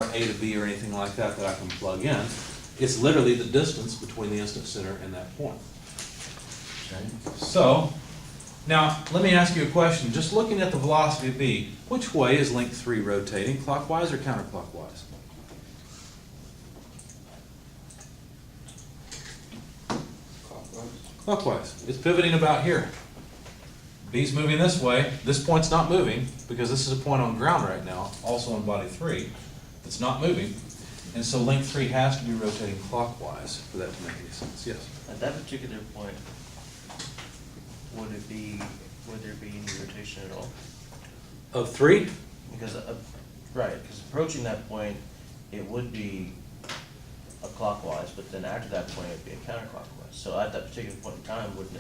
A to B or anything like that that I can plug in. It's literally the distance between the instant center and that point. Okay. So, now let me ask you a question. Just looking at the velocity of B, which way is link 3 rotating, clockwise or counterclockwise? Clockwise. It's pivoting about here. B's moving this way. This point's not moving because this is a point on ground right now, also on body 3. It's not moving. And so link 3 has to be rotating clockwise for that to make any sense. Yes? At that particular point, would there be any rotation at all? Of 3? Because, right, because approaching that point, it would be a clockwise, but then after that point, it'd be a counterclockwise. So at that particular point in time, wouldn't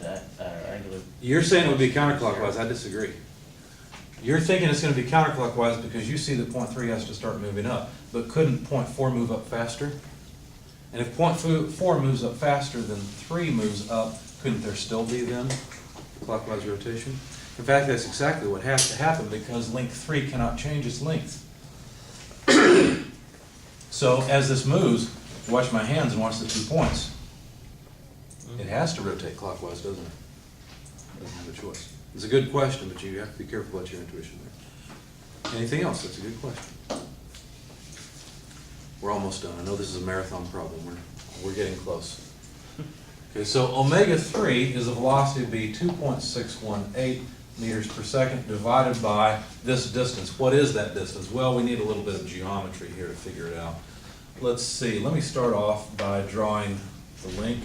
that angular? You're saying it would be counterclockwise. I disagree. You're thinking it's going to be counterclockwise because you see that point 3 has to start moving up. But couldn't point 4 move up faster? And if point 4 moves up faster than 3 moves up, couldn't there still be then clockwise rotation? In fact, that's exactly what has to happen because link 3 cannot change its length. So as this moves, watch my hands and watch the 2 points. It has to rotate clockwise, doesn't it? Doesn't have a choice. It's a good question, but you have to be careful about your intuition there. Anything else? That's a good question. We're almost done. I know this is a marathon problem. We're getting close. Okay, so omega 3 is a velocity of b 2.618 meters per second divided by this distance. What is that distance? Well, we need a little bit of geometry here to figure it out. Let's see. Let me start off by drawing the link.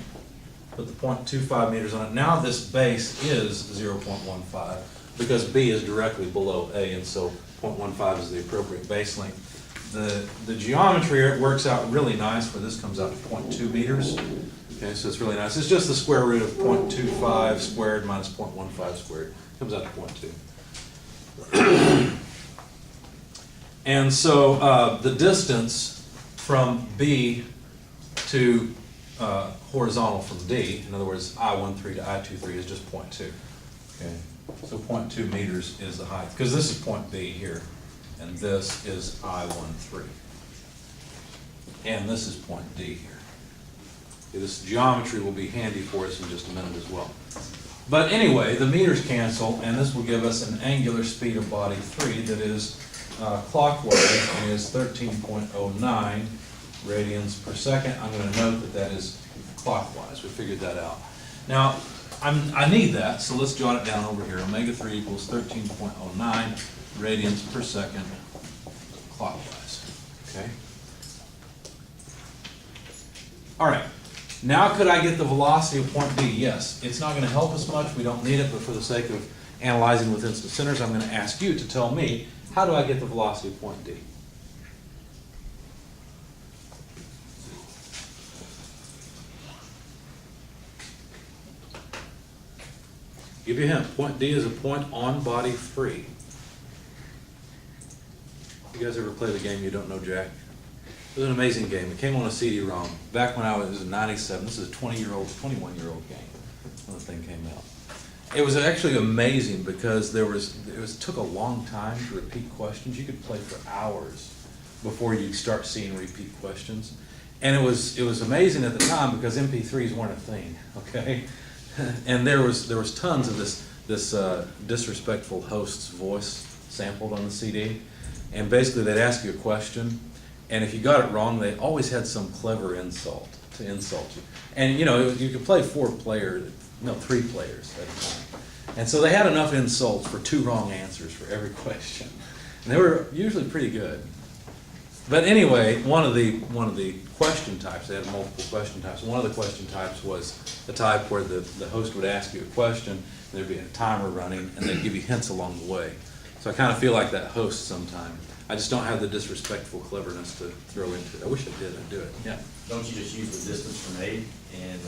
Put the 0.25 meters on it. Now this base is 0.15 because B is directly below A, and so 0.15 is the appropriate base length. The geometry here, it works out really nice where this comes out to 0.2 meters. Okay, so it's really nice. It's just the square root of 0.25 squared minus 0.15 squared. Comes out to 0.2. And so the distance from B to horizontal from D, in other words, I13 to I23 is just 0.2. Okay, so 0.2 meters is the height, because this is point B here, and this is I13. And this is point D here. Okay, this geometry will be handy for us in just a minute as well. But anyway, the meters cancel, and this will give us an angular speed of body 3 that is clockwise and is 13.09 radians per second. I'm going to note that that is clockwise. We figured that out. Now, I need that, so let's jot it down over here. Omega 3 equals 13.09 radians per second clockwise. Okay? All right. Now could I get the velocity of point D? Yes. It's not going to help us much. We don't need it, but for the sake of analyzing with instant centers, I'm going to ask you to tell me, how do I get the velocity of point D? Give you a hint. Point D is a point on body 3. You guys ever play the game You Don't Know Jack? It was an amazing game. It came on a CD-ROM. Back when I was in '97, this is a 21-year-old game when the thing came out. It was actually amazing because it took a long time to repeat questions. You could play for hours before you'd start seeing repeat questions. And it was amazing at the time because MP3s weren't a thing, okay? And there was tons of this disrespectful host's voice sampled on the CD, and basically they'd ask you a question, and if you got it wrong, they always had some clever insult to insult you. And you know, you could play 3 players at a time, and so they had enough insults for 2 wrong answers for every question, and they were usually pretty good. But anyway, one of the question types, they had multiple question types. One of the question types was the type where the host would ask you a question, and there'd be a timer running, and they'd give you hints along the way. So I kind of feel like that host sometime. I just don't have the disrespectful cleverness to throw into it. I wish I did. I'd do it. Yeah. Don't you just use the distance from A and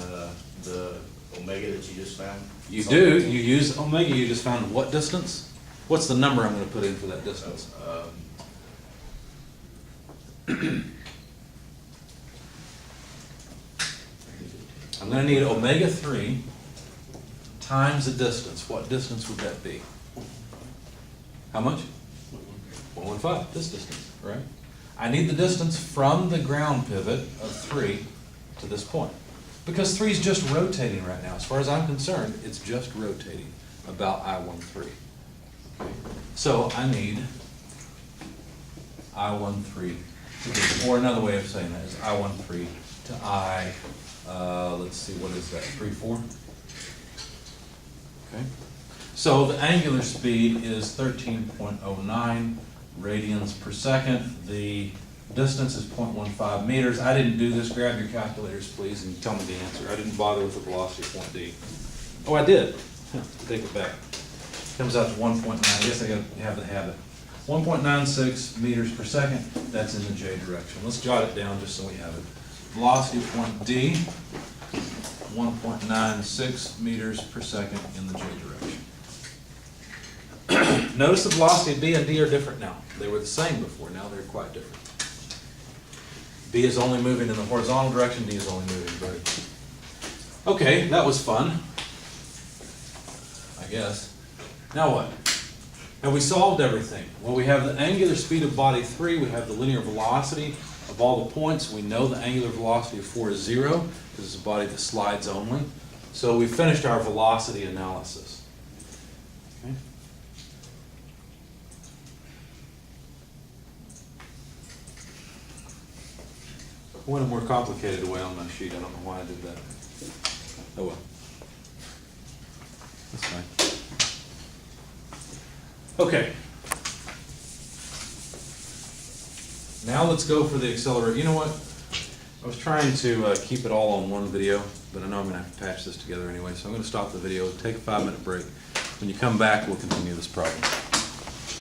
the omega that you just found? You do. You use omega. You just found what distance? What's the number I'm going to put in for that distance? I'm going to need omega 3 times the distance. What distance would that be? How much? 115, this distance. right? I need the distance from the ground pivot of 3 to this point. Because 3 is just rotating right now. As far as I'm concerned, it's just rotating about I-13. Okay? So I need I-13 to be, or another way of saying that is I-13 to let's see, what is that, 3-4? Okay. So the angular speed is 13.09 radians per second. The distance is 0.15 meters. I didn't do this. Grab your calculators, please, and tell me the answer. I didn't bother with the velocity of point D. Oh, I did. Take it back. Comes out to 1.9. I guess I gotta have the habit. 1.96 meters per second. That's in the J direction. Let's jot it down just so we have it. Velocity of point D, 1.96 meters per second in the J direction. Notice the velocity of B and D are different now. They were the same before, now they're quite different. B is only moving in the horizontal direction, D is only moving vertically. Okay, that was fun, I guess. Now what? Have we solved everything? Well, we have the angular speed of body 3, we have the linear velocity of all the points. We know the angular velocity of 4 is 0, because it's a body that slides only. So we finished our velocity analysis. Okay. I went a more complicated way on my sheet. I don't know why I did that. Oh well. That's fine. Okay. Now let's go for the accelerator. You know what? I was trying to keep it all on one video, but I know I'm going to have to patch this together anyway, so I'm going to stop the video, take a 5-minute break. When you come back, we'll continue this problem.